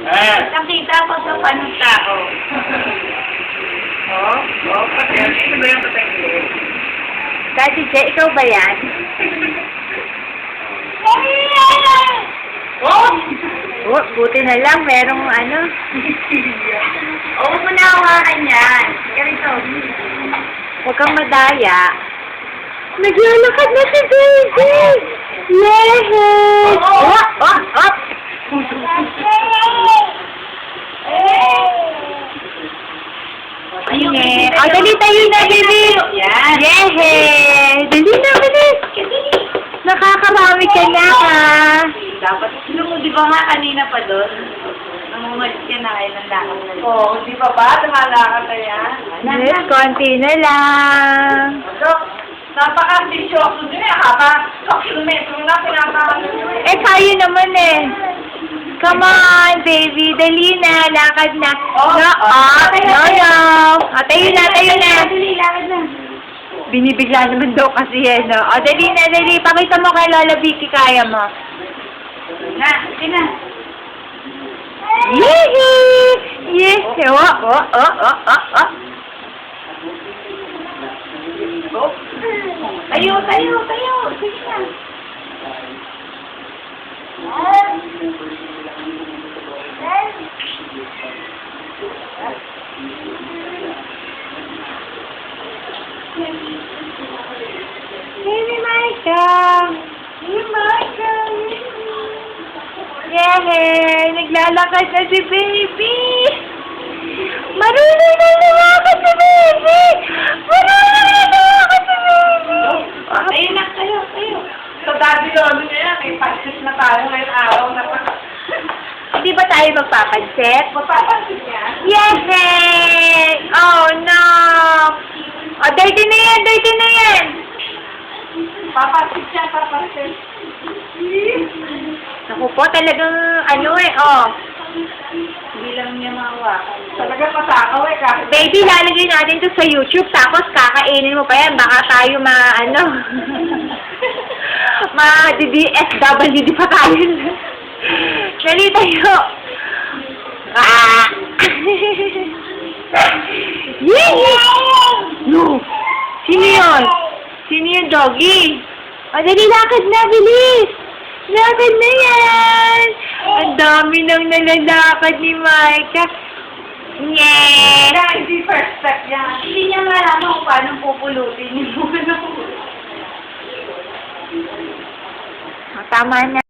Nakita ko sa panong tao. Ito ba yung patay? Daddy J, ikaw ba yan? Buti na lang, merong ano. Huwag mo na hawakan yan. Ganito. Huwag kang madaya. Naglalakad na si Baby! Yehey! Oh! Ayun. Oh, dali tayo na, baby! Yan. Yehey! Dali na, bilis! Nakakarami ka na, ha? Dapat, di ba nga kanina pa doon? Nangungalit ka na kayo ng lakad na. Oo, di ba ba? Tumalakad na yan. Yes, konti na lang. Napaka-ambisyoso din eh. Kilometro na pinapakalit nyo eh. Eh, tayo naman eh. Come on, baby. Dali na. Lakad na. No. Tayo na. Dali, lakad na. Binibigla naman daw kasi yan, no? O, dali na. Pakita mo kay Lola Vicky, kaya mo. Na, sige na. Yehey! Yes! Tayo. Sige na. Baby Micah! Yehey! Naglalakad na si Baby! Marunong na lumakad si Baby! Ayun na, tayo. Sa Daddy Lolo na yan, may practice na tayo ngayong araw na pa. Hindi ba tayo magpapansit? Mapapansin niya? Yehey! Oh no! Oh, dirty na yan! Papansin siya. Naku po, talagang ano oh. Hindi lang niya mahawakan. Talaga pasakaw eh, kahit... Baby, lalagay natin to sa YouTube, tapos kakainin mo pa yan. Baka tayo DSWD pa tayo. Dali tayo. Yee! No! Sino yun? Sino yung doggy? O, dali, lakad na, bilis! Lakad na yan! Ang dami nang nalalakad ni Micah. Nyeh! Hindi first step yan. Hindi niya malaman kung paano pupulutin yung Tama na.